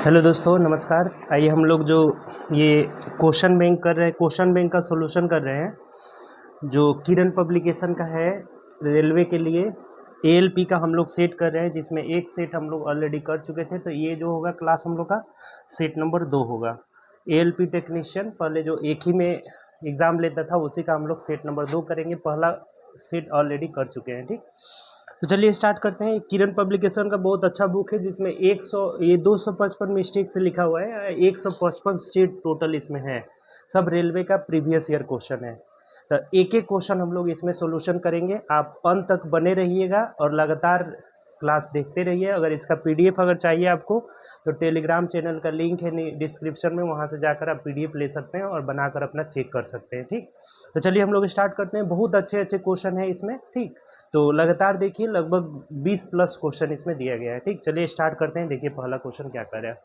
Hello दोस्तों, नमस्कार। आइए हम लोग जो ये क्वेश्चन बैंक कर रहे हैं, क्वेश्चन बैंक का सॉल्यूशन कर रहे हैं जो किरण पब्लिकेशन का है रेलवे के लिए। एएलपी का हम लोग सेट कर रहे हैं जिसमें एक सेट हम लोग ऑलरेडी कर चुके थे, तो ये जो होगा क्लास हम लोग का सेट नंबर 2 होगा। एएलपी टेक्नीशियन पहले जो एक ही में एग्ज़ाम लेता था उसी का हम लोग सेट नंबर 2 करेंगे। पहला सेट ऑलरेडी कर चुके हैं, ठीक। तो चलिए स्टार्ट करते हैं। किरण पब्लिकेशन का बहुत अच्छा बुक है जिसमें 255 मिस्टेक से लिखा हुआ है, 155 स्टेट टोटल इसमें है। सब रेलवे का प्रीवियस ईयर क्वेश्चन है। तो एक एक क्वेश्चन हम लोग इसमें सॉल्यूशन करेंगे। आप अंत तक बने रहिएगा और लगातार क्लास देखते रहिए। अगर इसका पीडीएफ अगर चाहिए आपको तो टेलीग्राम चैनल का लिंक है डिस्क्रिप्शन में, वहाँ से जाकर आप पीडीएफ ले सकते हैं और बनाकर अपना चेक कर सकते हैं, ठीक। तो चलिए हम लोग स्टार्ट करते हैं। बहुत अच्छे अच्छे क्वेश्चन है इसमें, ठीक। तो लगातार देखिए, लगभग 20 प्लस क्वेश्चन इसमें दिया गया है, ठीक। चलिए स्टार्ट करते हैं। देखिए पहला क्वेश्चन क्या कर रहा है।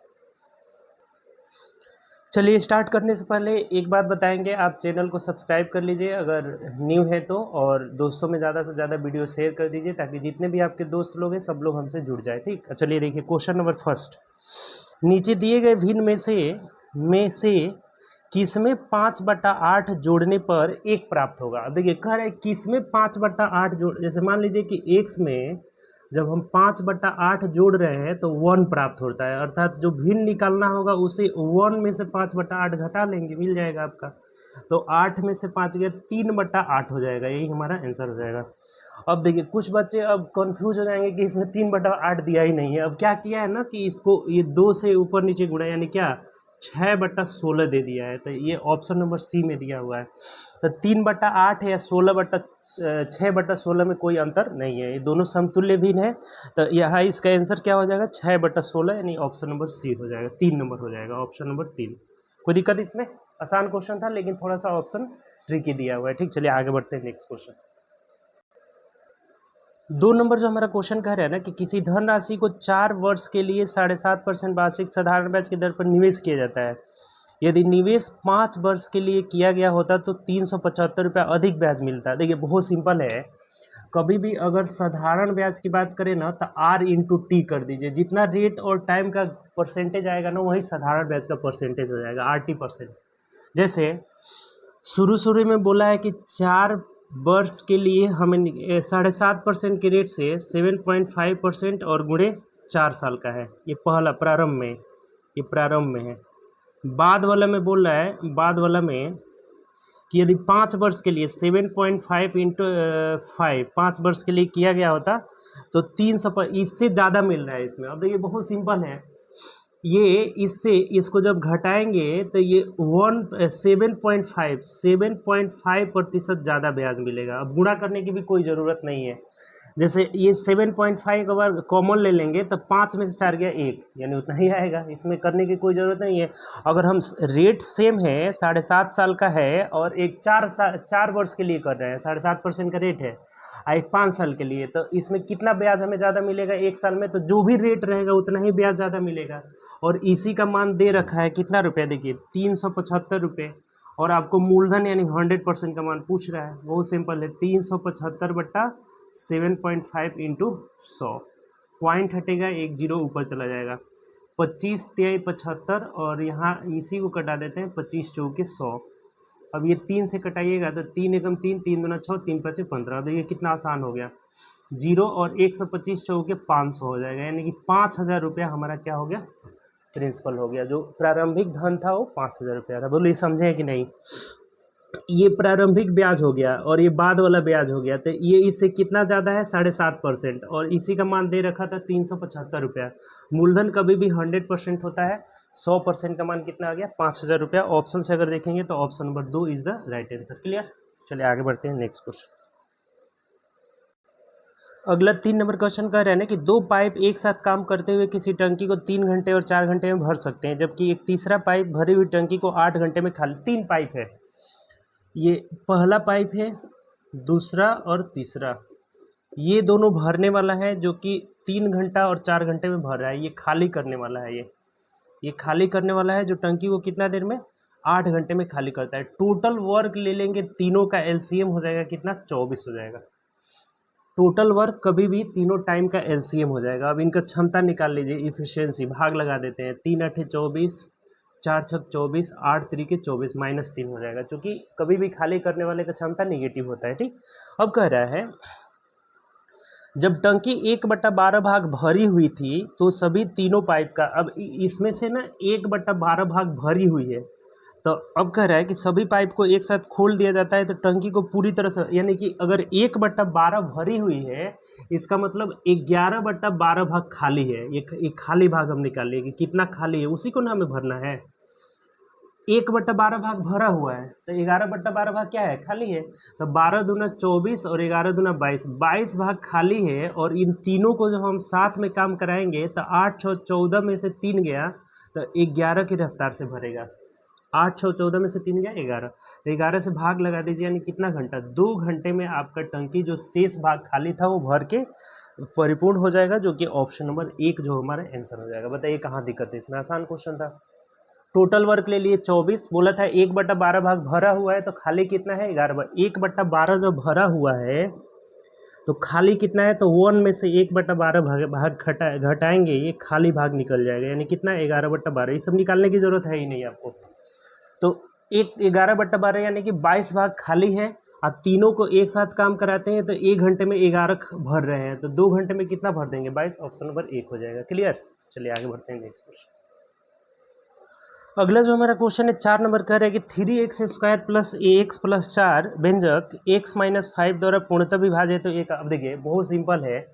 चलिए स्टार्ट करने से पहले एक बात बताएंगे, आप चैनल को सब्सक्राइब कर लीजिए अगर न्यू है तो, और दोस्तों में ज़्यादा से ज़्यादा वीडियो शेयर कर दीजिए ताकि जितने भी आपके दोस्त लोग हैं सब लोग हमसे जुड़ जाए, ठीक। चलिए देखिए क्वेश्चन नंबर फर्स्ट। नीचे दिए गए भिन्न में से किसमें 5/8 जोड़ने पर 1 प्राप्त होगा। अब देखिए कह रहे हैं किसमें 5/8 जोड़, जैसे मान लीजिए कि x में जब हम 5/8 जोड़ रहे हैं तो 1 प्राप्त होता है, अर्थात जो भिन्न निकालना होगा उसे 1 में से 5/8 घटा लेंगे, मिल जाएगा आपका। तो 8 में से 5 गया, 3/8 हो जाएगा, यही हमारा आंसर हो जाएगा। अब देखिए कुछ बच्चे अब कंफ्यूज हो जाएंगे कि इसमें 3/8 दिया ही नहीं है। अब क्या किया है ना कि इसको ये 2 से ऊपर नीचे गुणा, यानी क्या 6/16 दे दिया है। तो ये ऑप्शन नंबर सी में दिया हुआ है। तो 3/8 या 6/16 में कोई अंतर नहीं है, ये दोनों समतुल्य भिन्न है। तो यहाँ इसका आंसर क्या हो जाएगा 6/16, यानी ऑप्शन नंबर सी हो जाएगा, 3 नंबर हो जाएगा, ऑप्शन नंबर 3। कोई दिक्कत इसमें? आसान क्वेश्चन था लेकिन थोड़ा सा ऑप्शन ट्रिकी दिया हुआ है, ठीक। चलिए आगे बढ़ते हैं नेक्स्ट क्वेश्चन। 2 नंबर जो हमारा क्वेश्चन कह रहा है ना कि किसी धनराशि को 4 वर्ष के लिए 7.5% वार्षिक साधारण ब्याज की दर पर निवेश किया जाता है। यदि निवेश 5 वर्ष के लिए किया गया होता तो 375 रुपया अधिक ब्याज मिलता है। देखिए बहुत सिंपल है, कभी भी अगर साधारण ब्याज की बात करें ना तो R/T कर दीजिए, जितना रेट और टाइम का परसेंटेज आएगा ना वही साधारण ब्याज का परसेंटेज हो जाएगा, RT%। जैसे शुरू शुरू में बोला है कि 4 वर्ष के लिए हमें 7.5% के रेट से 7.5% और गुणे 4 साल का है। ये पहला प्रारंभ में, ये प्रारंभ में है। बाद वाला में बोल रहा है, बाद वाला में कि यदि 5 वर्ष के लिए 7.5 इंटू 5 5 वर्ष के लिए किया गया होता तो 300 पर, इससे ज़्यादा मिल रहा है इसमें। अब देखिए बहुत सिंपल है, ये इससे इसको जब घटाएंगे तो ये 7.5% ज़्यादा ब्याज मिलेगा। अब गुणा करने की भी कोई ज़रूरत नहीं है। जैसे ये 7.5 अगर कॉमन ले लेंगे तो 5 में से 4 गया 1, यानी उतना ही आएगा, इसमें करने की कोई ज़रूरत नहीं है। अगर हम रेट सेम है, 7.5 साल का है और एक 4 वर्ष के लिए कर रहे हैं, 7.5% का रेट है, एक 5 साल के लिए, तो इसमें कितना ब्याज हमें ज़्यादा मिलेगा 1 साल में? तो जो भी रेट रहेगा उतना ही ब्याज ज़्यादा मिलेगा। और इसी का मान दे रखा है कितना रुपया, देखिए 375 रुपये, और आपको मूलधन यानी 100% का मान पूछ रहा है। बहुत सिंपल है, 375/7.5 इंटू 100, पॉइंट हटेगा 1 जीरो ऊपर चला जाएगा, 25 तिहाई 75, और यहाँ इसी को कटा देते हैं, 25 चौके 100। अब ये 3 से कटाइएगा तो 3 एकम 3, 3 दूना 6, 3 पचे 15। देखिए कितना आसान हो गया, जीरो और 125 चौके 500 हो जाएगा, यानी कि 5,000 रुपया हमारा क्या हो गया, प्रिंसिपल हो गया। जो प्रारंभिक धन था वो 5,000 रुपया था। बोलिए समझे कि नहीं? ये प्रारंभिक ब्याज हो गया और ये बाद वाला ब्याज हो गया, तो ये इससे कितना ज़्यादा है 7.5%, और इसी का मान दे रखा था 375 रुपया। मूलधन कभी भी 100% होता है, 100% का मान कितना आ गया 5,000 रुपया। ऑप्शन से अगर देखेंगे तो option number 2 is the right answer. Clear? चलिए आगे बढ़ते हैं नेक्स्ट क्वेश्चन। अगला 3 नंबर क्वेश्चन कह रहे हैं ना कि 2 पाइप एक साथ काम करते हुए किसी टंकी को 3 घंटे और 4 घंटे में भर सकते हैं, जबकि एक तीसरा पाइप भरी हुई टंकी को 8 घंटे में खाली। 3 पाइप है, ये पहला पाइप है, दूसरा और तीसरा, ये दोनों भरने वाला है जो कि 3 घंटा और 4 घंटे में भर रहा है। ये खाली करने वाला है, ये खाली करने वाला है जो टंकी को कितना देर में 8 घंटे में खाली करता है। टोटल वर्क ले लेंगे तीनों का, एलसीएम हो जाएगा कितना 24 हो जाएगा। टोटल वर्क कभी भी तीनों टाइम का एलसीएम हो जाएगा। अब इनका क्षमता निकाल लीजिए, इफिशियंसी भाग लगा देते हैं, 3 8 24, 4 6 24, 8 3 24 -3 हो जाएगा, क्योंकि कभी भी खाली करने वाले का क्षमता नेगेटिव होता है। ठीक, अब कह रहा है जब टंकी 1/12 भाग भरी हुई थी तो सभी तीनों पाइप का, अब इसमें से ना 1/12 भाग भरी हुई है, तो अब कह रहा है कि सभी पाइप को एक साथ खोल दिया जाता है तो टंकी को पूरी तरह से, यानी कि अगर 1/12 भरी हुई है, इसका मतलब 11/12 भाग खाली है। एक खाली भाग हम निकाल लिए कि कितना खाली है, उसी को ना हमें भरना है। 1/12 भाग भरा हुआ है तो 11/12 भाग क्या है, खाली है। तो 12 दूना 24 और 11 दूना 22, 22 भाग खाली है। और इन तीनों को जब हम साथ में काम कराएंगे तो 8 6 14 में से 3 गया तो 11 की रफ्तार से भरेगा। 8 6 14 में से 3 गया 11, तो 11 से भाग लगा दीजिए, यानी कितना घंटा, 2 घंटे में आपका टंकी जो शेष भाग खाली था वो भर के परिपूर्ण हो जाएगा, जो कि ऑप्शन नंबर 1 जो हमारा आंसर हो जाएगा। बताइए कहाँ दिक्कत है, इसमें आसान क्वेश्चन था। टोटल वर्क ले लिए 24, बोला था 1/12 भाग भरा हुआ है तो खाली कितना है, 11। 1/12 जब भरा हुआ है तो खाली कितना है, तो 1 में से 1/12 भाग घटाएंगे, ये खाली भाग निकल जाएगा, यानी कितना, 11/12। ये सब निकालने की जरूरत है ही नहीं आपको। तो 11/12 यानी कि 22 भाग खाली है। आप तीनों को एक साथ काम कराते हैं तो 1 घंटे में 11 भर रहे हैं, तो 2 घंटे में कितना भर देंगे, 22। ऑप्शन नंबर 1 हो जाएगा। क्लियर, चलिए आगे बढ़ते हैं नेक्स्ट क्वेश्चन। अगला जो हमारा क्वेश्चन है 4 नंबर कह रहा है कि 3x² प्लस ax प्लस 4 व्यंजक x - 5 द्वारा पूर्णतः विभाजित। तो एक, अब देखिए बहुत सिंपल है,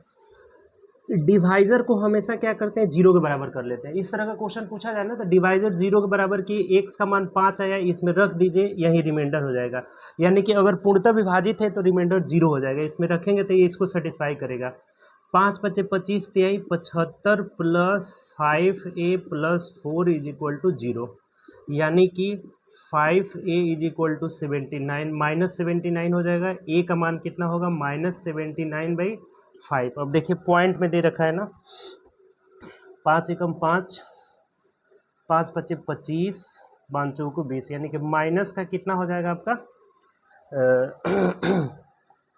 डिवाइजर को हमेशा क्या करते हैं, 0 के बराबर कर लेते हैं। इस तरह का क्वेश्चन पूछा जाए ना तो डिवाइजर 0 के बराबर की, x का मान 5 आया, इसमें रख दीजिए, यही रिमाइंडर हो जाएगा। यानी कि अगर पूर्णतः विभाजित है तो रिमाइंडर 0 हो जाएगा, इसमें रखेंगे तो ये इसको सेटिस्फाई करेगा। 5 × 5 = 25, 75 प्लस 5a प्लस 4 = 0, यानी कि 5a = 79, -79 हो जाएगा। a का मान कितना होगा, -79/5। अब देखिए पॉइंट में दे रखा है ना, 5 एकम 5, 5 × 5 = 25, 5 × 20, यानी कि माइनस का कितना हो जाएगा आपका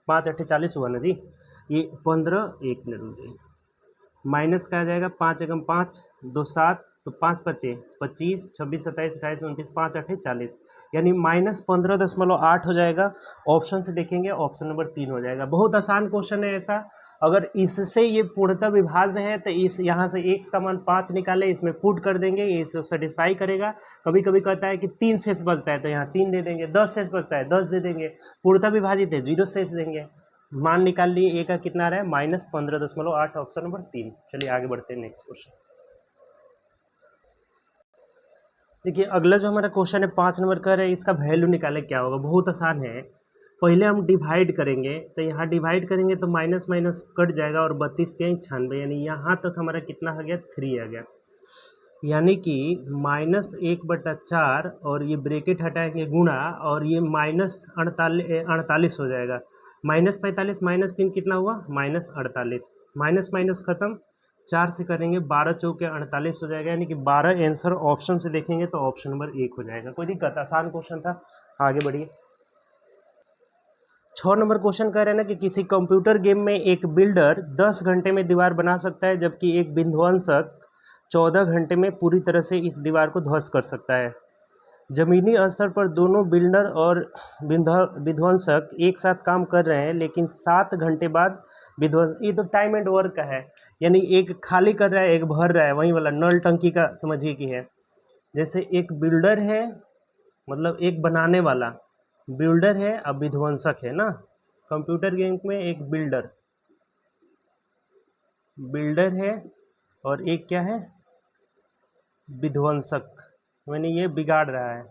5 8 40 हुआ ना जी, ये 15, 1 मिनट रुकिए, माइनस का आ जाएगा 5 एकम 5, 2 7, तो 5 × 5 = 25, 26 27 28 29, 5 8 40, यानी -15.8 हो जाएगा। ऑप्शन से देखेंगे ऑप्शन नंबर 3 हो जाएगा। बहुत आसान क्वेश्चन है ऐसा। अगर इससे ये पूर्णतः विभाज्य है तो इस यहाँ से x का मान 5 निकाले, इसमें पुट कर देंगे, ये इसको सेटिस्फाई करेगा। कभी कभी कहता है कि 3 शेष बचता है तो यहाँ 3 दे देंगे, 10 शेष बचता है 10 दे देंगे, पूर्णतः विभाजित है 0 शेष देंगे। मान निकाल लिए, a का कितना आ रहा है, -15.8, ऑप्शन नंबर 3। चलिए आगे बढ़ते हैं नेक्स्ट क्वेश्चन। देखिए अगला जो हमारा क्वेश्चन है 5 नंबर का है, इसका वैल्यू निकाले क्या होगा। बहुत आसान है, पहले हम डिवाइड करेंगे, तो यहाँ डिवाइड करेंगे तो माइनस माइनस कट जाएगा और 32 3 96, यानी यहाँ तक हमारा कितना आ गया, 3 आ गया, यानी कि -1/4 और ये ब्रैकेट हटाएंगे गुणा, और ये -48 हो जाएगा। -45 -3 कितना हुआ, -48, माइनस माइनस खत्म, 4 से करेंगे 12 चौके 48 हो जाएगा, यानी कि 12 आंसर ऑप्शन से देखेंगे तो ऑप्शन नंबर 1 हो जाएगा। कोई दिक्कत, आसान क्वेश्चन था। आगे बढ़िए। 6 नंबर क्वेश्चन कह रहे हैं ना कि किसी कंप्यूटर गेम में एक बिल्डर 10 घंटे में दीवार बना सकता है, जबकि एक विध्वंसक 14 घंटे में पूरी तरह से इस दीवार को ध्वस्त कर सकता है। जमीनी स्तर पर दोनों बिल्डर और विध्वंसक एक साथ काम कर रहे हैं, लेकिन 7 घंटे बाद विध्वंस, ये तो टाइम एंड वर्क का है, यानी एक खाली कर रहा है एक भर रहा है, वही वाला नल टंकी का समझिए कि है। जैसे एक बिल्डर है, मतलब एक बनाने वाला बिल्डर है, अब विध्वंसक है ना। कंप्यूटर गेम में एक बिल्डर है और एक क्या है, विध्वंसक, यानी ये बिगाड़ रहा है,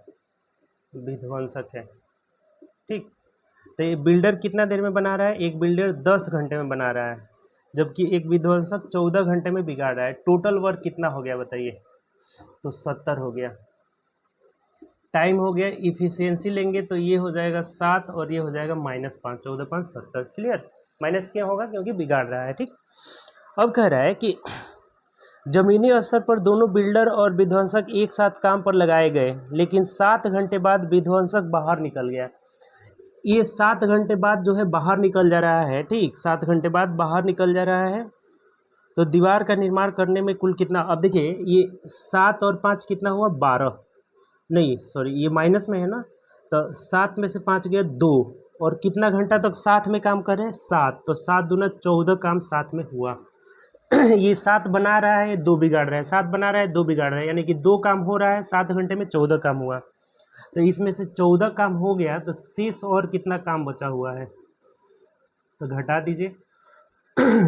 विध्वंसक है। ठीक, तो ये बिल्डर कितना देर में बना रहा है, एक बिल्डर 10 घंटे में बना रहा है, जबकि एक विध्वंसक 14 घंटे में बिगाड़ रहा है। टोटल वर्क कितना हो गया बताइए, तो 70 हो गया। टाइम हो गया, इफिशियंसी लेंगे तो ये हो जाएगा 7 और ये हो जाएगा -5, 14 5 70। क्लियर, माइनस क्या होगा क्योंकि बिगाड़ रहा है। ठीक, अब कह रहा है कि जमीनी स्तर पर दोनों बिल्डर और विध्वंसक एक साथ काम पर लगाए गए, लेकिन 7 घंटे बाद विध्वंसक बाहर निकल गया। ये 7 घंटे बाद जो है बाहर निकल जा रहा है, ठीक, 7 घंटे बाद बाहर निकल जा रहा है। तो दीवार का निर्माण करने में कुल कितना, अब देखिए ये 7 और 5 कितना हुआ, 12, नहीं सॉरी ये माइनस में है ना, तो 7 में से 5 गया 2, और कितना घंटा तक साथ में काम कर रहे हैं, 7, तो 7 दूना 14 काम साथ में हुआ। ये 7 बना रहा है, 2 बिगाड़ रहा है, 7 बना रहा है, 2 बिगाड़ रहा है, यानी कि 2 काम हो रहा है 7 घंटे में, 14 काम हुआ। तो इसमें से 14 काम हो गया, तो शेष और कितना काम बचा हुआ है, तो घटा दीजिए।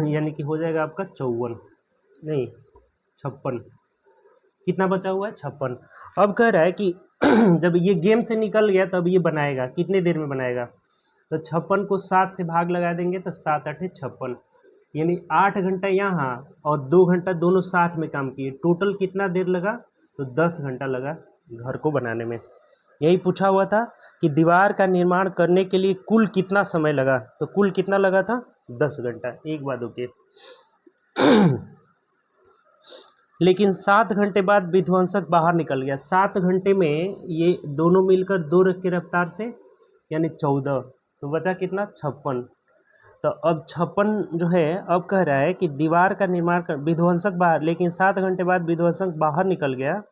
यानी कि हो जाएगा आपका 54, नहीं 56, कितना बचा हुआ है, 56। अब कह रहा है कि जब ये गेम से निकल गया तब ये बनाएगा, कितने देर में बनाएगा, तो 56 को 7 से भाग लगा देंगे, तो 7 8 56, यानी 8 घंटा यहाँ और 2 घंटा दोनों साथ में काम किए, टोटल कितना देर लगा, तो 10 घंटा लगा घर को बनाने में। यही पूछा हुआ था कि दीवार का निर्माण करने के लिए कुल कितना समय लगा, तो कुल कितना लगा था, 10 घंटा। एक बात ओके। लेकिन 7 घंटे बाद विध्वंसक बाहर निकल गया, 7 घंटे में ये दोनों मिलकर 2 की रफ्तार से, यानी 14, तो बचा कितना, 56। तो अब 56 जो है, अब कह रहा है कि दीवार का निर्माण कर, विध्वंसक बाहर, लेकिन 7 घंटे बाद विध्वंसक बाहर निकल गया,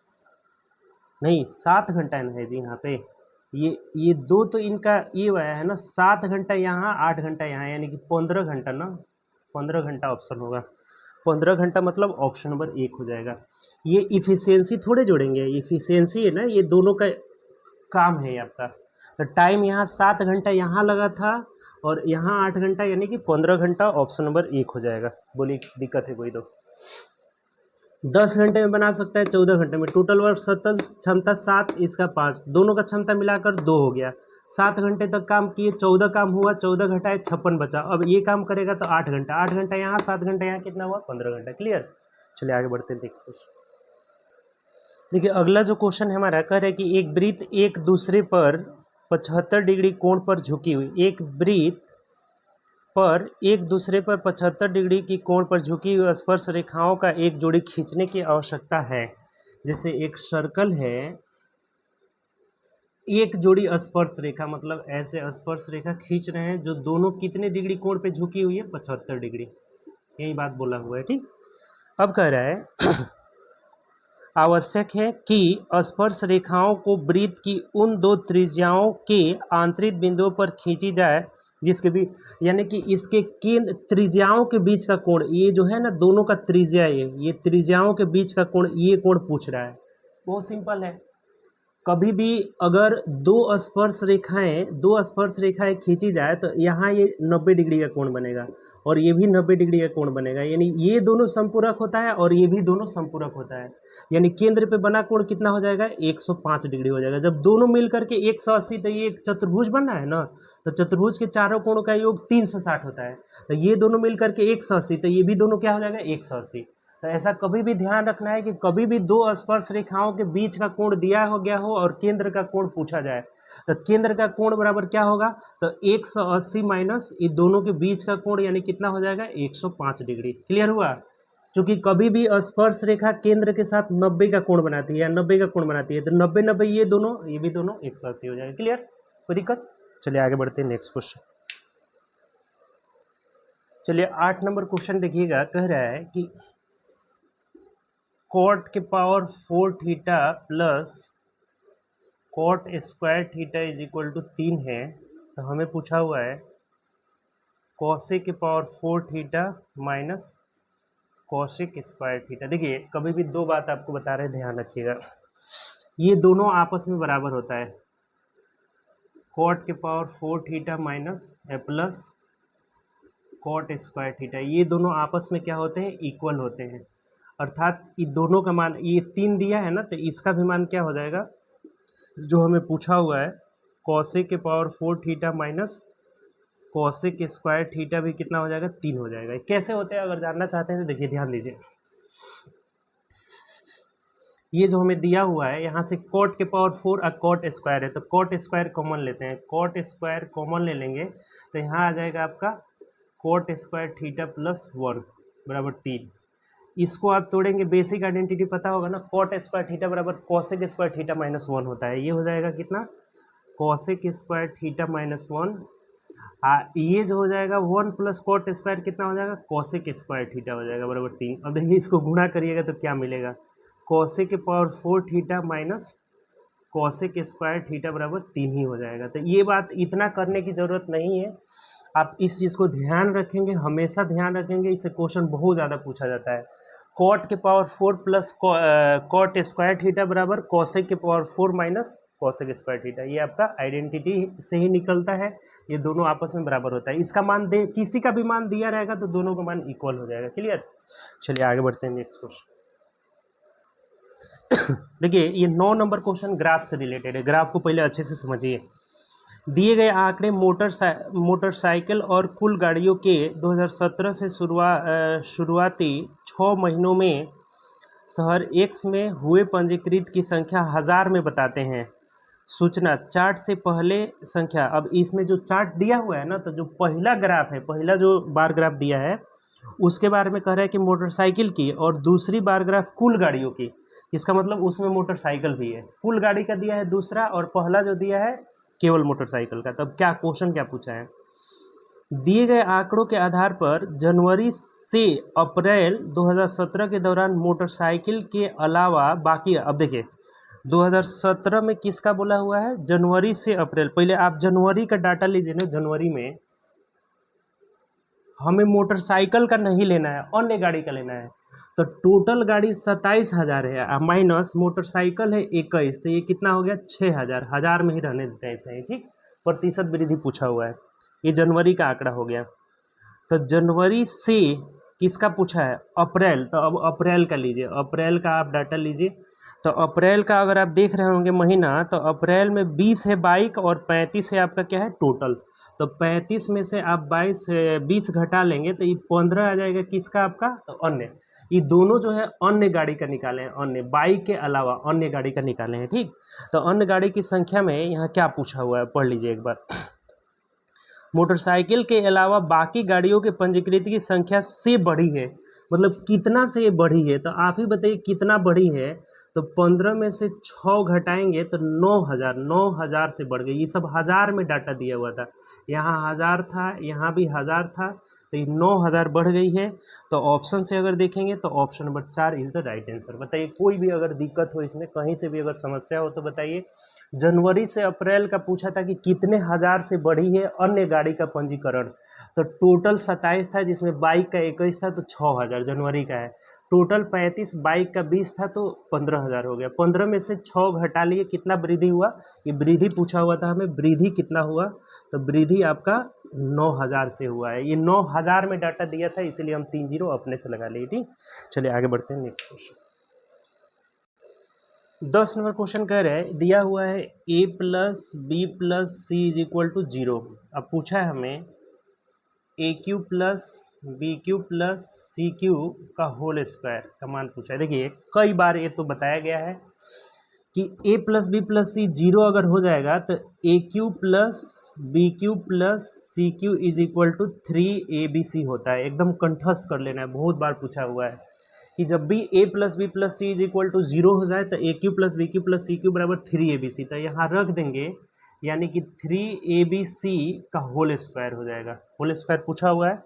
नहीं 7 घंटा है जी यहाँ पे, ये दो तो इनका ये आया है ना, 7 घंटा यहाँ 8 घंटा यहाँ, यानी कि 15 घंटा ना, 15 घंटा ऑप्शन होगा, 15 घंटा मतलब ऑप्शन नंबर 1 हो जाएगा। ये इफ़िशियंसी थोड़े जोड़ेंगे, इफ़िशियंसी है ना, ये दोनों का काम है आपका। तो टाइम यहाँ 7 घंटा यहाँ लगा था और यहाँ 8 घंटा, यानी कि 15 घंटा ऑप्शन नंबर 1 हो जाएगा। बोलिए दिक्कत है कोई, तो 10 घंटे में बना सकता है, 14 घंटे में, टोटल वर्क सत्तर, क्षमता 7, इसका 5, दोनों का क्षमता मिलाकर 2 हो गया। 7 घंटे तक काम किए, 14 काम हुआ, 14 घटाए 56 बचा। अब ये काम करेगा तो 8 घंटा, 8 घंटा यहाँ, 7 घंटा यहाँ, कितना हुआ, 15 घंटा। क्लियर। चलिए आगे बढ़ते हैं नेक्स्ट क्वेश्चन। देखिए अगला जो क्वेश्चन है हमारा, कह रहे हैं कि एक वृत्त एक दूसरे पर 75 डिग्री कोण पर झुकी हुई, एक वृत्त पर एक दूसरे पर 75 डिग्री की कोण पर झुकी हुई स्पर्श रेखाओं का एक जोड़ी खींचने की आवश्यकता है। जैसे एक सर्कल है, एक जोड़ी स्पर्श रेखा, मतलब ऐसे स्पर्श रेखा खींच रहे हैं जो दोनों कितने डिग्री कोण पे झुकी हुई है, 75 डिग्री, यही बात बोला हुआ है, ठीक। अब कह रहा है आवश्यक है कि स्पर्श रेखाओं को वृत्त की उन दो त्रिज्याओं के आंतरिक बिंदुओं पर खींची जाए जिसके भी, यानी कि इसके केंद्र त्रिज्याओं के बीच का कोण, ये जो है ना दोनों का त्रिज्या, ये त्रिज्याओं के बीच का कोण, ये कोण पूछ रहा है। बहुत सिंपल है, कभी भी अगर दो स्पर्श रेखाएं खींची जाए तो यहाँ ये 90 डिग्री का कोण बनेगा और ये भी 90 डिग्री का कोण बनेगा, यानी ये दोनों संपूरक होता है और ये भी दोनों संपूरक होता है, यानी केंद्र पे बना कोण कितना हो जाएगा, 105 डिग्री हो जाएगा। जब दोनों मिल करके 180, तो ये एक चतुर्भुज बनना है ना, तो चतुर्भुज के चारों कोणों का योग 360 होता है, तो ये दोनों मिल करके 180, तो ये भी दोनों क्या हो जाएगा, 180। तो ऐसा कभी भी ध्यान रखना है कि कभी भी दो स्पर्श रेखाओं के बीच का कोण दिया हो गया हो और केंद्र का कोण पूछा जाए, तो केंद्र का कोण बराबर क्या होगा, तो 180 माइनस ये दोनों के बीच का कोण, यानी कितना हो जाएगा, 105 डिग्री। क्लियर हुआ। क्योंकि कभी भी स्पर्श रेखा केंद्र के साथ 90 का कोण बनाती है या 90 का कोण बनाती है, तो 90 90 ये दोनों, ये भी दोनों 180 हो जाएगा। क्लियर, कोई दिक्कत। चलिए आगे बढ़ते हैं नेक्स्ट क्वेश्चन। चलिए 8 नंबर क्वेश्चन देखिएगा, कह रहा है कि कॉट के power 4 theta plus cot square theta is equal to 3 है, तो हमें पूछा हुआ है कॉसेक के power 4 theta minus cosec square theta. देखिए कभी भी दो बात आपको बता रहे हैं, ध्यान रखिएगा, ये दोनों आपस में बराबर होता है, कॉट के power 4 theta minus plus cot square theta, ये दोनों आपस में क्या होते हैं, इक्वल होते हैं, अर्थात ये दोनों का मान, ये 3 दिया है ना, तो इसका भी मान क्या हो जाएगा, जो हमें पूछा हुआ है कॉसेक के power 4 theta minus cosec square theta भी कितना हो जाएगा, 3 हो जाएगा। कैसे होते हैं अगर जानना चाहते हैं तो देखिए ध्यान दीजिए, ये जो हमें दिया हुआ है यहाँ से कॉट के पावर 4 और कॉट स्क्वायर है, तो कॉट स्क्वायर कॉमन लेते हैं, कॉट स्क्वायर कॉमन ले लेंगे तो यहाँ आ जाएगा आपका कॉट स्क्वायर थीटा प्लस 1 बराबर 3। इसको आप तोड़ेंगे, बेसिक आइडेंटिटी पता होगा ना, कॉट स्क्वायर थीटा बराबर कॉसेक स्क्वायर थीटा माइनस 1 होता है, ये हो जाएगा कितना, कॉसेक स्क्वायर थीटा माइनस 1। ये जो हो जाएगा 1 प्लस कॉट स्क्वायर कितना हो जाएगा, कॉसेक स्क्वायर थीटा हो जाएगा बराबर 3। अब देखिए इसको गुणा करिएगा तो क्या मिलेगा, कॉसेक के power 4 theta minus cosec square theta बराबर 3 ही हो जाएगा। तो ये बात इतना करने की ज़रूरत नहीं है, आप इस चीज़ को ध्यान रखेंगे, हमेशा ध्यान रखेंगे, इससे क्वेश्चन बहुत ज़्यादा पूछा जाता है। कॉट के power 4 plus cot square theta बराबर कॉसेक के power 4 minus cosec square theta. ये आपका आइडेंटिटी से ही निकलता है, ये दोनों आपस में बराबर होता है। इसका मान दे, किसी का भी मान दिया रहेगा तो दोनों का मान इक्वल हो जाएगा। क्लियर, चलिए आगे बढ़ते हैं नेक्स्ट क्वेश्चन। देखिए ये 9 नंबर क्वेश्चन ग्राफ से रिलेटेड है। ग्राफ को पहले अच्छे से समझिए। दिए गए आंकड़े मोटरसाइकिल और कुल गाड़ियों के 2017 से शुरुआती 6 महीनों में शहर एक्स में हुए पंजीकृत की संख्या 1000 में बताते हैं। सूचना चार्ट से पहले संख्या। अब इसमें जो चार्ट दिया हुआ है ना, तो जो पहला ग्राफ है, पहला जो बार ग्राफ दिया है उसके बारे में कह रहा है कि मोटरसाइकिल की, और दूसरी बार ग्राफ कुल गाड़ियों की। इसका मतलब उसमें मोटरसाइकिल भी है, कुल गाड़ी का दिया है दूसरा, और पहला जो दिया है केवल मोटरसाइकिल का। तब क्या क्वेश्चन क्या पूछा है, दिए गए आंकड़ों के आधार पर जनवरी से अप्रैल 2017 के दौरान मोटरसाइकिल के अलावा बाकी, अब देखिए 2017 में किसका बोला हुआ है, जनवरी से अप्रैल। पहले आप जनवरी का डाटा लीजिए ना, जनवरी में हमें मोटरसाइकिल का नहीं लेना है, अन्य गाड़ी का लेना है। तो टोटल गाड़ी 27,000 है, माइनस मोटरसाइकिल है 21, तो ये कितना हो गया 6,000। 1000 में ही रहने देते हैं इसे, ठीक। प्रतिशत वृद्धि पूछा हुआ है, ये जनवरी का आंकड़ा हो गया। तो जनवरी से किसका पूछा है, अप्रैल। तो अब अप्रैल का लीजिए, अप्रैल का आप डाटा लीजिए। तो अप्रैल का अगर आप देख रहे होंगे महीना, तो अप्रैल में 20 है बाइक और 35 है आपका क्या है टोटल। तो 35 में से आप 20 घटा लेंगे तो ये 15 आ जाएगा किसका आपका, तो अन्य। ये दोनों जो है अन्य गाड़ी का निकाले हैं, अन्य बाइक के अलावा अन्य गाड़ी का निकाले हैं, ठीक। तो अन्य गाड़ी की संख्या में यहाँ क्या पूछा हुआ है पढ़ लीजिए एक बार। मोटरसाइकिल के अलावा बाकी गाड़ियों के पंजीकृत की संख्या से बढ़ी है, मतलब कितना से बढ़ी है, तो आप ही बताइए कितना बढ़ी है। तो 15 में से 6 घटाएंगे तो 9,000 से बढ़ गई। ये सब 1000 में डाटा दिया हुआ था, यहाँ 1000 था, यहाँ भी 1000 था, तो ये 9,000 बढ़ गई है। तो ऑप्शन से अगर देखेंगे तो option number 4 is the right answer. बताइए कोई भी अगर दिक्कत हो इसमें, कहीं से भी अगर समस्या हो तो बताइए। जनवरी से अप्रैल का पूछा था कि कितने हज़ार से बढ़ी है अन्य गाड़ी का पंजीकरण, तो टोटल 27 था, जिसमें बाइक का 21 था, तो 6,000 जनवरी का है। टोटल 35, बाइक का 20 था, तो 15,000 हो गया। 15 में से 6 घटा लिए, कितना वृद्धि हुआ, ये वृद्धि पूछा हुआ था हमें, वृद्धि कितना हुआ, तो वृद्धि आपका 9,000 से हुआ है। ये 9,000 में डाटा दिया था, इसीलिए हम 3 जीरो अपने से लगा लिए, ठीक। चलिए आगे बढ़ते हैं नेक्स्ट क्वेश्चन। 10 नंबर क्वेश्चन कह रहे हैं, दिया हुआ है a plus B plus C is equal to 0। अब पूछा है हमें A cube plus B cube plus C cube का होल स्क्वायर का मान पूछा है। देखिए कई बार ये तो बताया गया है कि a plus B plus C 0 अगर हो जाएगा तो A cube plus B cube plus C cube is equal to 3abc होता है। एकदम कंठस्थ कर लेना है, बहुत बार पूछा हुआ है कि जब भी a plus B plus C is equal to 0 हो जाए तो A cube plus B cube plus C cube बराबर 3abc। तो यहाँ रख देंगे, यानी कि 3abc का होल स्क्वायर हो जाएगा। होल स्क्वायर पूछा हुआ है,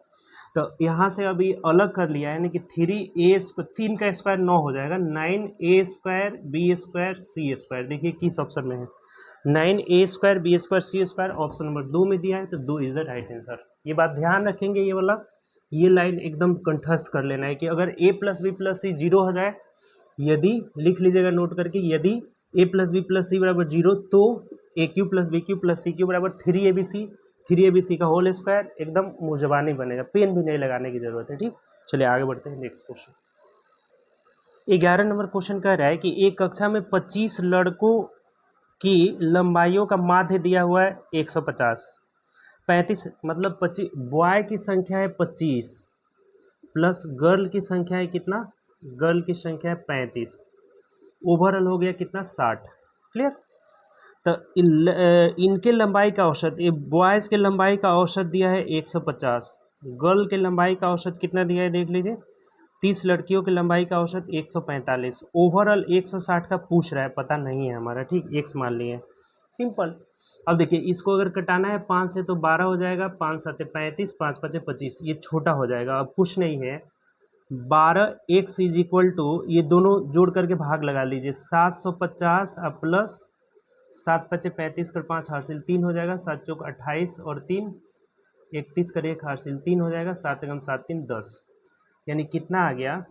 तो यहाँ से अभी अलग कर लिया है, यानी कि 3 का स्क्वायर 9 हो जाएगा, 9a स्क्वायर बी स्क्वायर सी स्क्वायर। देखिए किस ऑप्शन में है, 9a स्क्वायर बी स्क्वायर सी स्क्वायर, ऑप्शन नंबर 2 में दिया है, तो 2 इज द राइट आंसर। ये बात ध्यान रखेंगे, ये वाला ये लाइन एकदम कंठस्थ कर लेना है कि अगर a plus B plus C 0 हो जाए, यदि लिख लीजिएगा नोट करके, यदि a plus B plus C बराबर 0 तो A cube plus B cube plus C cube बराबर 3abc का होल स्क्वायर। एकदम मुँह जबानी बनेगा, पेन भी नहीं लगाने की जरूरत है, ठीक। चलिए आगे बढ़ते हैं नेक्स्ट क्वेश्चन। 11 नंबर क्वेश्चन कह रहा है कि एक कक्षा में 25 लड़कों की लंबाइयों का माध्य दिया हुआ है 150। 35 मतलब 25 बॉय की संख्या है 25 प्लस गर्ल की संख्या है कितना, गर्ल की संख्या है 35, ओवरऑल हो गया कितना 60। क्लियर। तो इनके लंबाई का औसत, ये बॉयज़ के लंबाई का औसत दिया है 150, गर्ल के लंबाई का औसत कितना दिया है देख लीजिए, 30 लड़कियों की लंबाई का औसत 145, ओवरऑल 160 का पूछ रहा है, पता नहीं है हमारा, ठीक। एक्स मान लिए सिंपल। अब देखिए इसको अगर कटाना है 5 से तो 12 हो जाएगा, 5 7 35, 5 5 25, ये छोटा हो जाएगा, अब कुछ नहीं है। 12x इज इक्वल टू, ये दोनों जोड़ करके भाग लगा लीजिए, 750 प्लस 7 5 35 कर 5 हासिल 3 हो जाएगा, 7 चौक 28 और 3 31 कर 1 हासिल 3 हो जाएगा, 7 एकम 7 3 10, यानी कितना आ गया,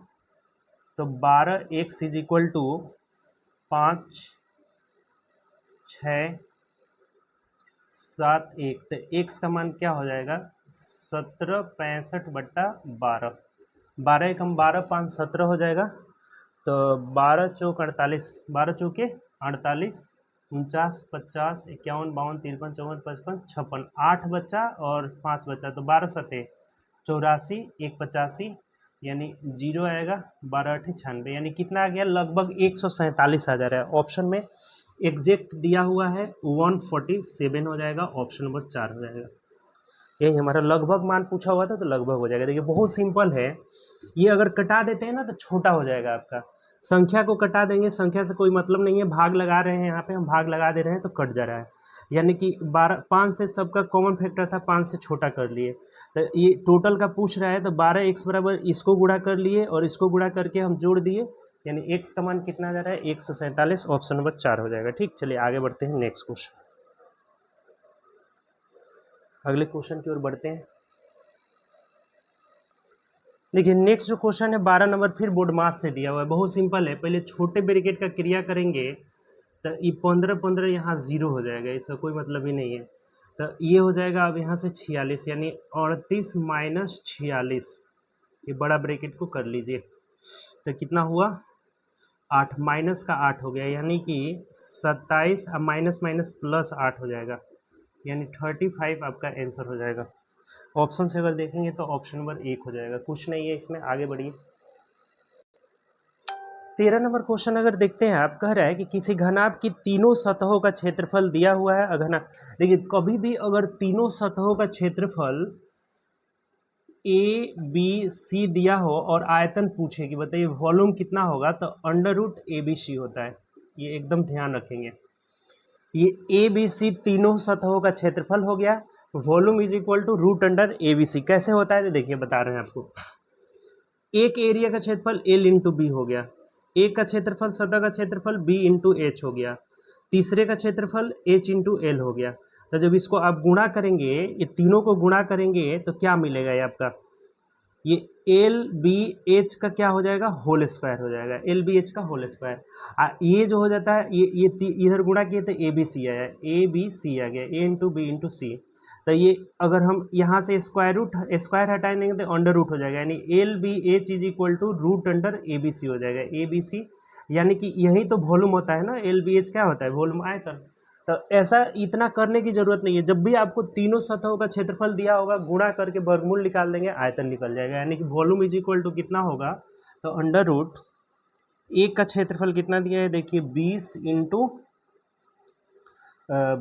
तो 12x इज इक्वल टू 5 6 7 1, तो x का मान क्या हो जाएगा 1765/12, 12 एकम 12 5 17 हो जाएगा, तो 12 चौक 48, 12 चौके 48, 49 50 51 52 53 54 55 56, 8 बच्चा और 5 बच्चा, तो 12 सते 84 1 85, यानी 0 आएगा, 12 8 96, यानी कितना आ गया, लगभग 147 आ जा रहा है। ऑप्शन में एग्जैक्ट दिया हुआ है 147 हो जाएगा, ऑप्शन नंबर 4 हो जाएगा। यही हमारा लगभग मान पूछा हुआ था, तो लगभग हो जाएगा। देखिए बहुत सिंपल है, ये अगर कटा देते हैं ना तो छोटा हो जाएगा आपका, संख्या को कटा देंगे, संख्या से कोई मतलब नहीं है, भाग लगा रहे हैं, यहाँ पे हम भाग लगा दे रहे हैं तो कट जा रहा है, यानी कि 12 5 से सबका कॉमन फैक्टर था, 5 से छोटा कर लिए, तो ये टोटल का पूछ रहा है, तो 12x बराबर इसको गुणा कर लिए और इसको गुणा करके हम जोड़ दिए, यानी x का मान कितना जा रहा है 147, ऑप्शन नंबर 4 हो जाएगा। ठीक, चलिए आगे बढ़ते हैं नेक्स्ट क्वेश्चन, अगले क्वेश्चन की ओर बढ़ते हैं। देखिए नेक्स्ट जो क्वेश्चन है 12 नंबर, फिर बोर्ड मास से दिया हुआ है, बहुत सिंपल है। पहले छोटे ब्रैकेट का क्रिया करेंगे तो ये 15 15 यहाँ 0 हो जाएगा, इसका कोई मतलब ही नहीं है, तो ये हो जाएगा अब यहाँ से 46, यानी 38 माइनस 46, ये बड़ा ब्रैकेट को कर लीजिए, तो कितना हुआ 8, माइनस का 8 हो गया, यानी कि 27, अब माइनस माइनस प्लस 8 हो जाएगा, यानी 35 आपका आंसर हो जाएगा। ऑप्शन से अगर देखेंगे तो ऑप्शन नंबर 1 हो जाएगा, कुछ नहीं है इसमें, आगे बढ़िए। 13 नंबर क्वेश्चन अगर देखते हैं, आप कह रहा है कि किसी घनाभ की तीनों सतहों का क्षेत्रफल दिया हुआ है, अघना, देखिए कभी भी अगर तीनों सतहों का क्षेत्रफल ए बी सी दिया हो और आयतन पूछे कि बताइए वॉल्यूम कितना होगा, तो under root A B C होता है, ये एकदम ध्यान रखेंगे। ये ए बी सी तीनों सतहों का क्षेत्रफल हो गया, volume is equal to root under A B C. कैसे होता है तो देखिए बता रहे हैं आपको, एक एरिया का क्षेत्रफल एल इंटू बी हो गया, एक का क्षेत्रफल सतह का क्षेत्रफल बी इंटू एच हो गया, तीसरे का क्षेत्रफल एच इंटू एल हो गया, तो जब इसको आप गुणा करेंगे, ये तीनों को गुणा करेंगे तो क्या मिलेगा, ये आपका ये एल बी एच का क्या हो जाएगा, होल स्क्वायर हो जाएगा, एल बी एच का होल स्क्वायर। ये जो हो जाता है, ये इधर गुणा किए तो ए बी सी आया, ए बी सी आ गया, ए इंटू बी इंटू सी, तो ये अगर हम यहाँ से स्क्वायर हटा देंगे तो अंडर रूट हो जाएगा, यानी L B H is equal to root under A B C हो जाएगा, ए बी सी, यानी कि यही तो वॉल्यूम होता है ना, एल बी एच क्या होता है, वॉल्यूम आयतन। तो ऐसा इतना करने की जरूरत नहीं है, जब भी आपको तीनों सतहों का क्षेत्रफल दिया होगा, गुणा करके वर्गमूल निकाल देंगे, आयतन निकल जाएगा, यानी कि वॉल्यूम इज इक्वल टू कितना होगा, तो अंडर रूट एक का क्षेत्रफल कितना दिया है, देखिए 20 इंटू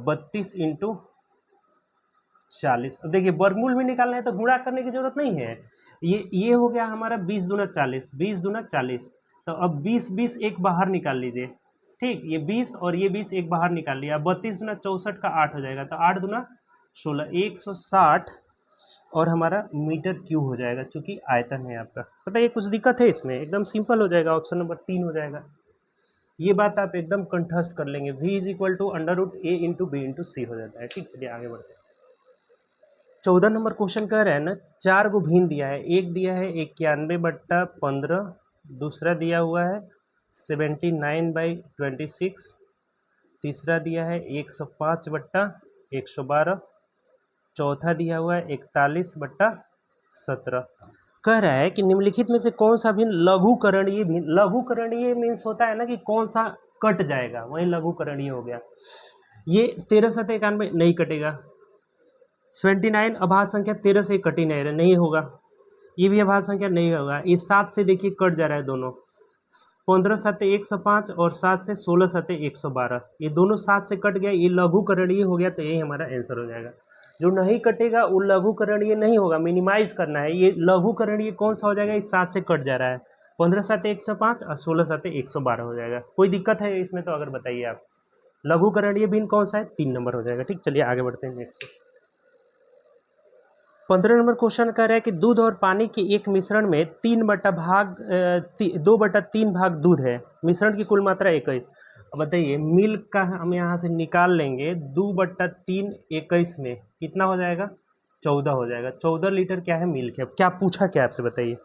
32 इंटू 40। अब देखिए वर्गमूल भी निकालना है तो गुणा करने की जरूरत नहीं है, ये हो गया हमारा 20 दूना 40, 20 दूना 40, तो अब 20 20 एक बाहर निकाल लीजिए, ठीक, ये 20 और ये 20 एक बाहर निकाल लिया, 32 दूना 64 का 8 हो जाएगा, तो 8 दूना 16, 160 और हमारा मीटर क्यूब हो जाएगा, चूंकि आयतन है आपका। बताइए कुछ दिक्कत है इसमें, एकदम सिंपल हो जाएगा, ऑप्शन नंबर 3 हो जाएगा। ये बात आप एकदम कंठस्थ कर लेंगे, v is equal to under root A into B into C हो जाता है। ठीक, चलिए आगे बढ़ते हैं। 14 नंबर क्वेश्चन कह रहा है ना, 4 को भिन्न दिया है, एक दिया है 91/15, दूसरा दिया हुआ है 79/26, तीसरा दिया है 105/112, चौथा दिया हुआ है 41/17। कह रहा है कि निम्नलिखित में से कौन सा भिन्न लघुकरणीय भिन्न, लघुकरणीय मीन्स होता है ना कि कौन सा कट जाएगा, वही लघुकरणीय हो गया। ये 13 से 91 नहीं कटेगा, 79 अभाज्य संख्या 13 से कटी नहीं होगा, ये भी अभाज्य संख्या नहीं होगा। ये 7 से देखिए कट जा रहा है दोनों, 15 7 105 और 7 से 16 7 112, ये दोनों 7 से कट गया, ये लघुकरणीय हो गया, तो यही हमारा आंसर हो जाएगा। जो नहीं कटेगा वो लघुकरणीय नहीं होगा, मिनिमाइज करना है। ये लघुकरणीय कौन सा हो जाएगा, इस 7 से कट जा रहा है, 15 7 105 और 16 7 112 हो जाएगा। कोई दिक्कत है इसमें तो अगर बताइए आप, लघुकरणीय भिन्न कौन सा है? 3 नंबर हो जाएगा। ठीक, चलिए आगे बढ़ते हैं नेक्स्ट। 15 नंबर क्वेश्चन कह रहा है कि दूध और पानी के एक मिश्रण में 2/3 भाग दूध है, मिश्रण की कुल मात्रा 21। अब बताइए मिल्क का हम यहाँ से निकाल लेंगे, 2/3 21 में कितना हो जाएगा? 14 हो जाएगा। 14 लीटर क्या है? मिल्क है। क्या पूछा क्या आपसे बताइए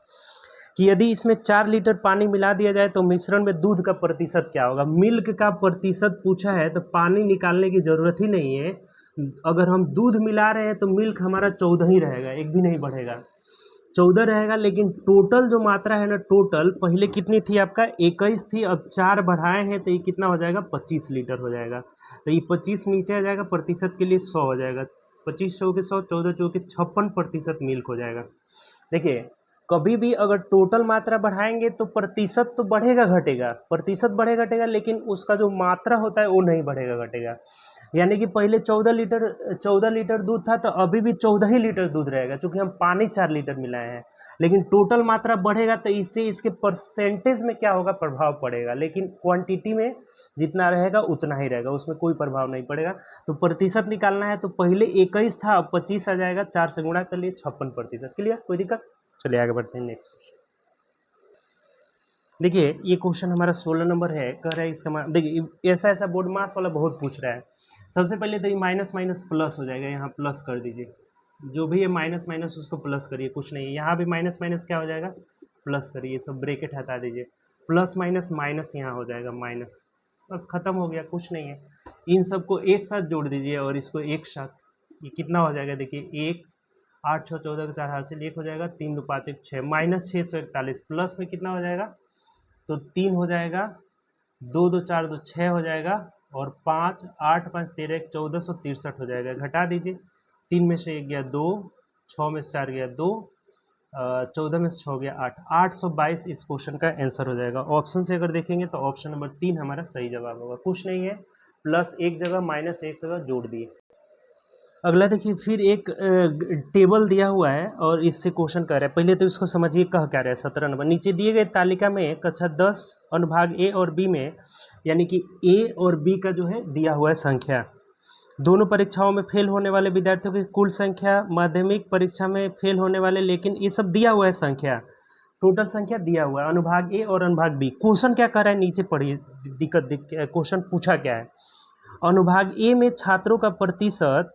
कि यदि इसमें 4 लीटर पानी मिला दिया जाए तो मिश्रण में दूध का प्रतिशत क्या होगा? मिल्क का प्रतिशत पूछा है तो पानी निकालने की ज़रूरत ही नहीं है। अगर हम दूध मिला रहे हैं तो मिल्क हमारा 14 ही रहेगा, एक भी नहीं बढ़ेगा, 14 रहेगा। लेकिन टोटल जो मात्रा है ना, टोटल पहले कितनी थी आपका? 21 थी, अब 4 बढ़ाए हैं तो ये कितना हो जाएगा? 25 लीटर हो जाएगा। तो ये 25 नीचे आ जाएगा, प्रतिशत के लिए 100 हो जाएगा। 25 चौके 100, 14 चौके 56% मिल्क हो जाएगा। देखिए कभी भी अगर टोटल मात्रा बढ़ाएंगे तो प्रतिशत तो बढ़ेगा घटेगा, प्रतिशत बढ़ेगा घटेगा, लेकिन उसका जो मात्रा होता है वो नहीं बढ़ेगा घटेगा। यानी कि पहले 14 लीटर दूध था तो अभी भी 14 ही लीटर दूध रहेगा, क्योंकि हम पानी 4 लीटर मिलाए हैं। लेकिन टोटल मात्रा बढ़ेगा तो इससे इसके परसेंटेज में क्या होगा? प्रभाव पड़ेगा, लेकिन क्वांटिटी में जितना रहेगा उतना ही रहेगा, उसमें कोई प्रभाव नहीं पड़ेगा। तो प्रतिशत निकालना है तो पहले 21 था, अब 25 आ जाएगा, 4 से गुणा कर लिए 56%। क्लियर? कोई दिक्कत? चलिए आगे बढ़ते हैं नेक्स्ट क्वेश्चन। देखिए ये क्वेश्चन हमारा 16 नंबर है। कह रहा है इसका देखिए ऐसा बोर्ड मास वाला बहुत पूछ रहा है। सबसे पहले तो ये माइनस माइनस प्लस हो जाएगा, यहाँ प्लस कर दीजिए। जो भी है माइनस माइनस उसको प्लस करिए, कुछ नहीं है। यहाँ भी माइनस माइनस क्या हो जाएगा? प्लस करिए, सब ब्रेकेट हटा दीजिए। प्लस माइनस माइनस यहाँ हो जाएगा माइनस, बस खत्म हो गया, कुछ नहीं है। इन सबको एक साथ जोड़ दीजिए और इसको एक साथ, ये कितना हो जाएगा? देखिए 1 8 6 14 का 4 हासिल 1 हो जाएगा, 3 2 5 1 6 माइनस 641, प्लस में कितना हो जाएगा? तो 3 हो जाएगा, 2 2 4 2 6 हो जाएगा, और 5 8 5 13 1 1463 हो जाएगा। घटा दीजिए, 3 में से 1 गया 2, 6 में से 4 गया 2, 14 में से 6 गया 8, 822 इस क्वेश्चन का आंसर हो जाएगा। ऑप्शन से अगर देखेंगे तो ऑप्शन नंबर 3 हमारा सही जवाब होगा। कुछ नहीं है, प्लस एक जगह माइनस एक जगह जोड़ दिए। अगला देखिए फिर एक टेबल दिया हुआ है और इससे क्वेश्चन कर रहा है। पहले तो इसको समझिए कह क्या रहा है। 17 नंबर नीचे दिए गए तालिका में कक्षा 10 अनुभाग ए और बी में, यानी कि ए और बी का जो है दिया हुआ है संख्या, दोनों परीक्षाओं में फेल होने वाले विद्यार्थियों की कुल संख्या, माध्यमिक परीक्षा में फेल होने वाले, लेकिन ये सब दिया हुआ है संख्या, टोटल संख्या दिया हुआ है अनुभाग ए और अनुभाग बी। क्वेश्चन क्या कर रहा है नीचे पढ़िए, क्वेश्चन पूछा क्या है? अनुभाग ए में छात्रों का प्रतिशत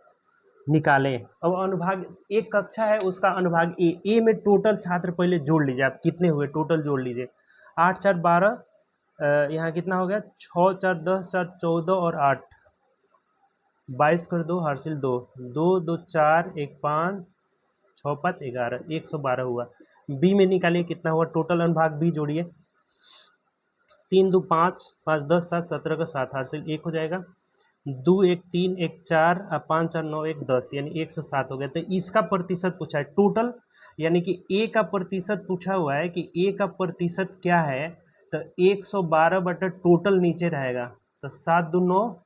निकालें। अब अनुभाग एक कक्षा है उसका अनुभाग ए में टोटल छात्र पहले जोड़ लीजिए, आप कितने हुए टोटल जोड़ लीजिए। 8 4 12, यहाँ कितना हो गया? 6 4 10 4 14 और 8 22 कर दो हासिल 2 2 2 4 1 5 6 5 11 112 हुआ। बी में निकालिए कितना हुआ टोटल अनुभाग बी, जोड़िए 3 2 5 5 10 7 17 का 7 हासिल 1 हो जाएगा, 2 1 3 1 4 5 4 9 1 10, यानी 107 हो गया। तो इसका प्रतिशत पूछा है टोटल, यानी कि ए का प्रतिशत पूछा हुआ है कि ए का प्रतिशत क्या है, तो 112 बटा टोटल नीचे रहेगा, तो 7 2 9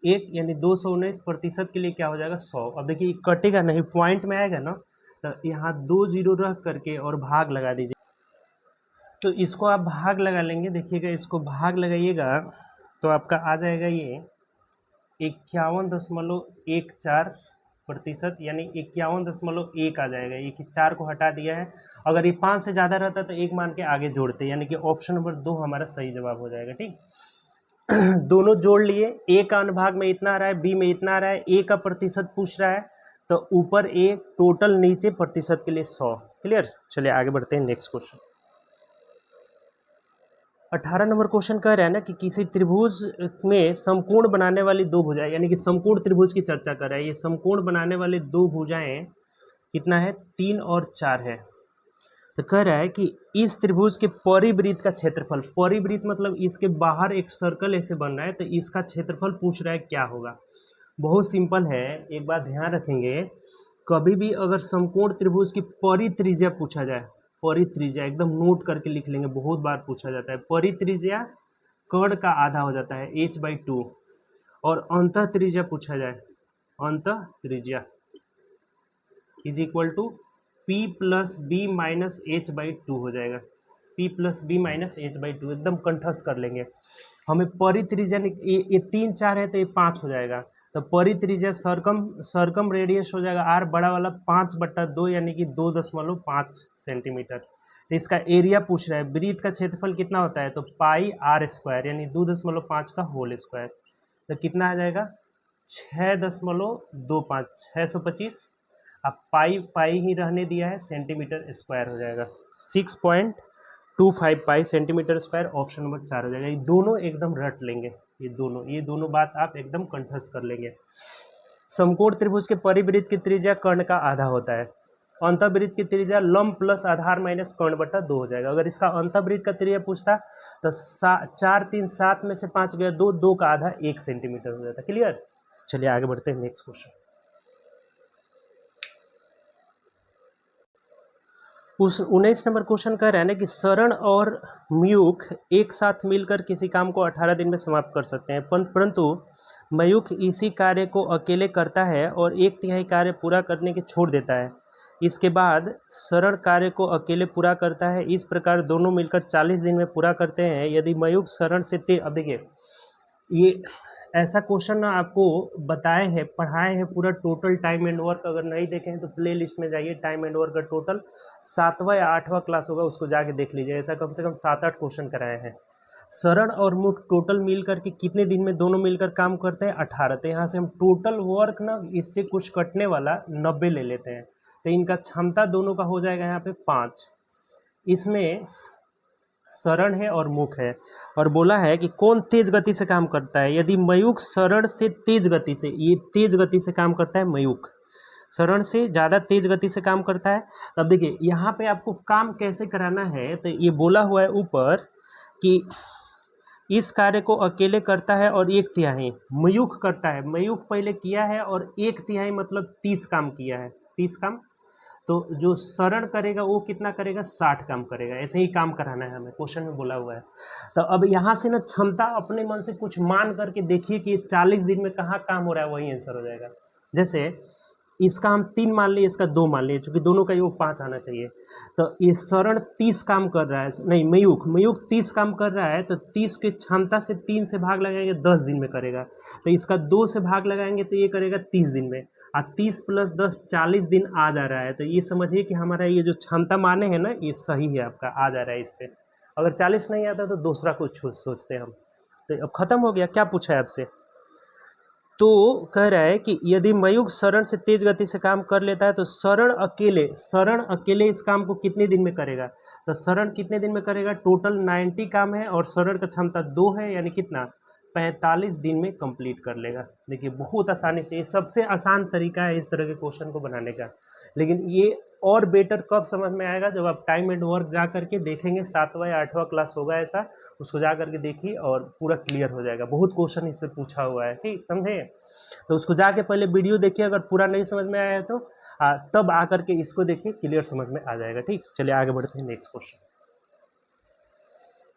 1, यानी 219 प्रतिशत के लिए क्या हो जाएगा? 100। अब देखिए कटेगा नहीं, पॉइंट में आएगा ना, तो यहाँ 2 0 रख करके और भाग लगा दीजिए। तो इसको आप भाग लगा लेंगे, देखिएगा इसको भाग लगाइएगा तो आपका आ जाएगा ये 51.14%, यानी 51.1 आ जाएगा। ये कि 4 को हटा दिया है, अगर ये 5 से ज़्यादा रहता तो 1 मान के आगे जोड़ते, यानी कि ऑप्शन नंबर 2 हमारा सही जवाब हो जाएगा। ठीक, दोनों जोड़ लिए, ए का अनुभाग में इतना आ रहा है, बी में इतना आ रहा है, ए का प्रतिशत पूछ रहा है तो ऊपर ए, टोटल नीचे प्रतिशत के लिए 100। क्लियर? चलिए आगे बढ़ते हैं नेक्स्ट क्वेश्चन। 18 नंबर क्वेश्चन कह रहा है ना कि किसी त्रिभुज में समकोण बनाने वाली दो भुजाएं, यानी कि समकोण त्रिभुज की चर्चा कर रहा है। ये समकोण बनाने वाले दो भुजाएं कितना है? 3 और 4 है। तो कह रहा है कि इस त्रिभुज के परिवृत्त का क्षेत्रफल, परिवृत्त मतलब इसके बाहर एक सर्कल ऐसे बन रहा है, तो इसका क्षेत्रफल पूछ रहा है क्या होगा। बहुत सिंपल है, एक बात ध्यान रखेंगे, कभी भी अगर समकोण त्रिभुज की परित्रिज्या पूछा जाए, परित्रिज्या एकदम नोट करके लिख लेंगे, बहुत बार पूछा जाता है। परित्रिज्या कर्ण का आधा हो जाता है h/2, और अंतः त्रिज्या पूछा जाए, अंतः त्रिज्या is equal to p + b - h/2 हो जाएगा। p P plus B minus h/2 एकदम कंठस्थ कर लेंगे। हमें परित्रिज्या ये 3 4 है तो ये 5 हो जाएगा, तो परित्रिज्या सर्कम रेडियस हो जाएगा r बड़ा वाला 5/2 यानी कि 2.5 सेंटीमीटर। तो इसका एरिया पूछ रहा है, वृत्त का क्षेत्रफल कितना होता है, तो पाई r स्क्वायर यानी 2.5 का होल स्क्वायर, तो कितना आ जाएगा 6.25 625। अब पाई पाई ही रहने दिया है, सेंटीमीटर स्क्वायर हो जाएगा 6.25 पाई सेंटीमीटर स्क्वायर। ऑप्शन नंबर 4 हो जाएगा। ये दोनों एकदम रट लेंगे, ये दोनों बात आप एकदम कंठस्थ कर लेंगे। समकोण त्रिभुज के परिवृत्त की त्रिज्या कर्ण का आधा होता है। अंतःवृत्त की त्रिज्या लंब प्लस आधार माइनस कर्ण/2 हो जाएगा। अगर इसका अंतःवृत्त का त्रिज्या पूछता तो 4 3 7 में से 5 गया 2, 2 का आधा 1 सेंटीमीटर हो जाता। क्लियर। चलिए आगे बढ़ते हैं नेक्स्ट क्वेश्चन। 19 नंबर क्वेश्चन कह रहा है ना कि सरण और मयूख एक साथ मिलकर किसी काम को 18 दिन में समाप्त कर सकते हैं, परंतु मयूख इसी कार्य को अकेले करता है और 1/3 कार्य पूरा करने के छोड़ देता है। इसके बाद सरण कार्य को अकेले पूरा करता है। इस प्रकार दोनों मिलकर 40 दिन में पूरा करते हैं। यदि मयूख सरण से अब देखिए ये ऐसा क्वेश्चन ना आपको बताए हैं, पढ़ाए हैं पूरा टोटल टाइम एंड वर्क। अगर नहीं देखें तो प्ले लिस्ट में जाइए, टाइम एंड वर्क का टोटल 7वां या 8वां क्लास होगा, उसको जाके देख लीजिए। ऐसा कम से कम 7-8 क्वेश्चन कराए हैं। सरण और मुख टोटल मिल करके कितने दिन में दोनों मिलकर काम करते हैं, 18। तो यहाँ से हम टोटल वर्क ना इससे कुछ कटने वाला 90 ले लेते हैं, तो इनका क्षमता दोनों का हो जाएगा यहाँ पे 5। इसमें सरण है और मुख है, और बोला है कि कौन तेज गति से काम करता है। यदि मयूख सरण से तेज गति से, ये तेज गति से काम करता है, मयूख सरण से ज़्यादा तेज गति से काम करता है। तब देखिए यहाँ पे आपको काम कैसे कराना है, तो ये बोला हुआ है ऊपर कि इस कार्य को अकेले करता है और 1/3 मयूख करता है। मयूख पहले किया है और 1/3 मतलब 30 काम किया है, 30 काम। तो जो सरण करेगा वो कितना करेगा, 60 काम करेगा। ऐसे ही काम कराना है हमें, क्वेश्चन में बोला हुआ है। तो अब यहाँ से ना क्षमता अपने मन से कुछ मान करके देखिए कि 40 दिन में कहाँ काम हो रहा है, वही आंसर हो जाएगा। जैसे इसका हम 3 मान लिए, इसका 2 मान लिए, चूंकि दोनों का योग 5 आना चाहिए। तो ये सरण 30 काम कर रहा है, नहीं मयूख 30 काम कर रहा है, तो 30 की क्षमता से 3 से भाग लगाएंगे 10 दिन में करेगा। तो इसका 2 से भाग लगाएंगे तो ये करेगा 30 दिन में, और 30 + 10 40 दिन आ जा रहा है। तो ये समझिए कि हमारा ये जो क्षमता माने हैं ना, ये सही है, आपका आ जा रहा है इस पर। अगर 40 नहीं आता तो दूसरा कुछ सोचते हैं हम। तो अब खत्म हो गया, क्या पूछा है आपसे। तो कह रहा है कि यदि मयूख सरण से तेज गति से काम कर लेता है तो सरण अकेले इस काम को कितने दिन में करेगा। तो सरण कितने दिन में करेगा, टोटल 90 काम है और सरण का क्षमता 2 है, यानी कितना 45 दिन में कंप्लीट कर लेगा। देखिए बहुत आसानी से, ये सबसे आसान तरीका है इस तरह के क्वेश्चन को बनाने का। लेकिन ये और बेटर कब समझ में आएगा, जब आप टाइम एंड वर्क जा करके देखेंगे। 7वां या 8वां क्लास होगा ऐसा, उसको जा करके देखिए और पूरा क्लियर हो जाएगा। बहुत क्वेश्चन इस पर पूछा हुआ है, ठीक समझे। तो उसको जाके पहले वीडियो देखिए, अगर पूरा नहीं समझ में आया है तो तब आकर के इसको देखिए, क्लियर समझ में आ जाएगा। ठीक, चलिए आगे बढ़ते हैं नेक्स्ट क्वेश्चन।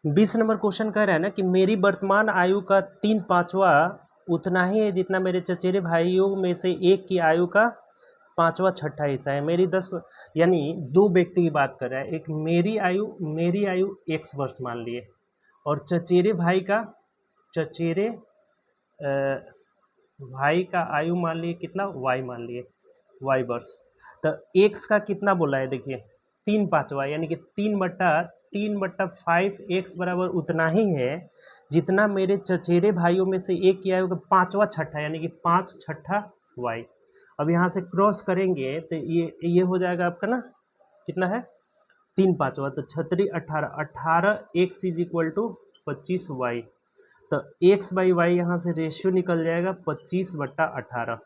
20 नंबर क्वेश्चन कह रहा है ना कि मेरी वर्तमान आयु का 3/5 उतना ही है जितना मेरे चचेरे भाइयों में से एक की आयु का 5वां/6 हिस्सा है। मेरी 10 यानी 2 व्यक्ति की बात कर रहा है। एक मेरी आयु x वर्ष मान लिए, और चचेरे भाई का आयु मान लिए कितना, y मान लिए, y वर्ष। तो x का कितना बोला है, देखिए 3/5 यानी कि 3/5 x बराबर उतना ही है जितना मेरे चचेरे भाइयों में से एक की आयु का 5वां/6 यानी कि 5/6 y। अब यहाँ से क्रॉस करेंगे तो ये हो जाएगा आपका ना, कितना है 3/5, तो 6 18 x = 25y। तो x/y यहाँ से रेशियो निकल जाएगा 25/18।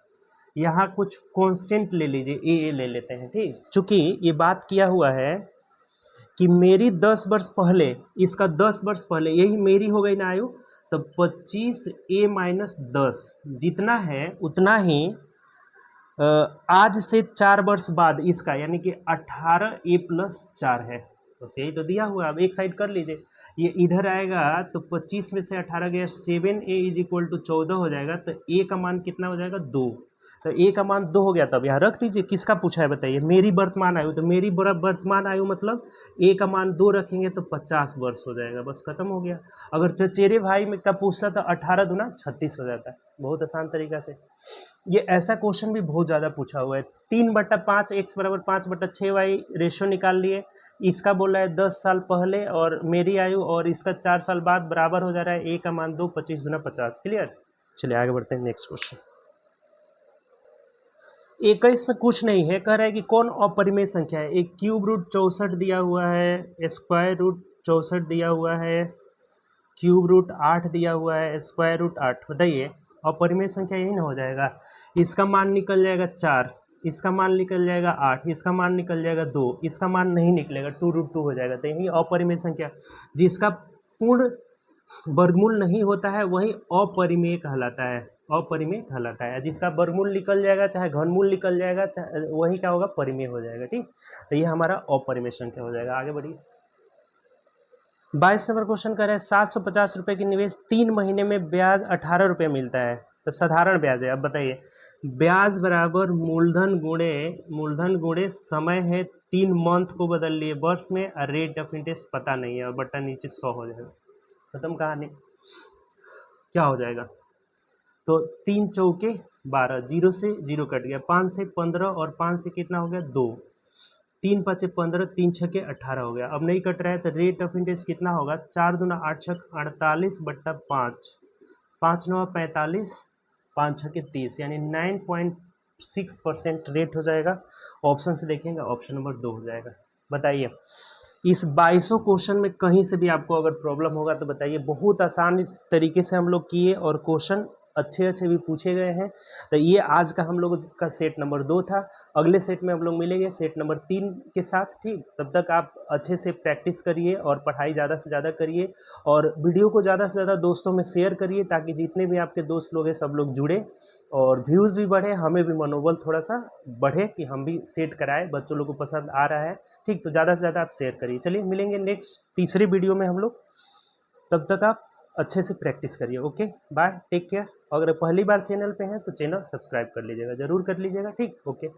यहाँ कुछ कांस्टेंट ले लीजिए, ए ले लेते हैं, ठीक। चूंकि ये बात किया हुआ है कि मेरी 10 वर्ष पहले, इसका 10 वर्ष पहले, यही मेरी हो गई ना आयु। तो 25a - 10 जितना है उतना ही आज से 4 वर्ष बाद इसका, यानी कि 18a + 4 है। बस यही तो दिया हुआ है। अब एक साइड कर लीजिए, ये इधर आएगा तो 25 में से 18 गया, 7a = 14 हो जाएगा। तो a का मान कितना हो जाएगा, 2। तो ए का मान 2 हो गया, तब यहाँ रख दीजिए। किसका पूछा है बताइए, मेरी वर्तमान आयु, तो मेरी वर्तमान आयु मतलब ए का मान 2 रखेंगे तो 50 वर्ष हो जाएगा, बस खत्म हो गया। अगर चचेरे भाई में का पूछता तो 18 दूना 36 हो जाता है, बहुत आसान तरीका से। ये ऐसा क्वेश्चन भी बहुत ज़्यादा पूछा हुआ है। 3/5 x बराबर 5/6y रेशियो निकाल लिए। इसका बोला है 10 साल पहले और मेरी आयु, और इसका 4 साल बाद बराबर हो जा रहा है ए का मान 2, 25 दूना 50। क्लियर। चलिए आगे बढ़ते हैं नेक्स्ट क्वेश्चन। 21 में कुछ नहीं है, कह रहा है कि कौन अपरिमेय संख्या है। एक क्यूब रूट 64 दिया हुआ है, स्क्वायर रूट 64 दिया हुआ है, क्यूब रूट 8 दिया हुआ है, स्क्वायर रूट 8। बताइए अपरिमेय संख्या यही ना हो जाएगा। इसका मान निकल जाएगा 4, इसका मान निकल जाएगा 8, इसका मान निकल जाएगा 2, इसका मान नहीं निकलेगा, 2√2 हो जाएगा। तो यही अपरिमेय संख्या, जिसका पूर्ण वर्गमूल नहीं होता है वही अपरिमेय कहलाता है, अपरिमेय कहलाता है। जिसका वर्गमूल निकल जाएगा चाहे घनमूल निकल जाएगा, चाहे वही क्या होगा, परिमेय हो जाएगा। ठीक, तो ये हमारा अपरिमेय संख्या हो जाएगा। आगे बढ़िए। 22 नंबर क्वेश्चन कर रहे हैं 750 रुपये की निवेश 3 महीने में ब्याज 18 रुपये मिलता है, तो साधारण ब्याज है। अब बताइए, ब्याज बराबर मूलधन गुणे समय है, 3 मंथ को बदल लिए वर्ष में, और रेट ऑफ इंटरेस्ट पता नहीं है, और बट्टा नीचे 100 हो जाएगा, खत्म कहानी। क्या हो जाएगा, तो 3 चौके 12, 0 से 0 कट गया, 5 से 15, और 5 से कितना हो गया 2, 3 5 15, 3 6 18 हो गया। अब नहीं कट रहा है तो रेट ऑफ इंटरेस्ट कितना होगा, 4 दूना 8 6 48/5, 5 9 45, 5 6 30, यानी 9.6% रेट हो जाएगा। ऑप्शन से देखेंगे ऑप्शन नंबर 2 हो जाएगा। बताइए इस 2200 क्वेश्चन में कहीं से भी आपको अगर प्रॉब्लम होगा तो बताइए। बहुत आसान तरीके से हम लोग किए और क्वेश्चन अच्छे अच्छे भी पूछे गए हैं। तो ये आज का हम लोग का सेट नंबर 2 था। अगले सेट में हम लोग मिलेंगे सेट नंबर 3 के साथ। ठीक, तब तक आप अच्छे से प्रैक्टिस करिए और पढ़ाई ज़्यादा से ज़्यादा करिए, और वीडियो को ज़्यादा से ज़्यादा दोस्तों में शेयर करिए, ताकि जितने भी आपके दोस्त लोग हैं सब लोग जुड़े और व्यूज़ भी बढ़े, हमें भी मनोबल थोड़ा सा बढ़े कि हम भी सेट कराएं, बच्चों लोग को पसंद आ रहा है। ठीक, तो ज़्यादा से ज़्यादा आप शेयर करिए। चलिए मिलेंगे नेक्स्ट तीसरे वीडियो में हम लोग, तब तक आप अच्छे से प्रैक्टिस करिए। Okay, bye, take care. अगर पहली बार चैनल पे हैं तो चैनल सब्सक्राइब कर लीजिएगा, ज़रूर कर लीजिएगा। ठीक, ओके।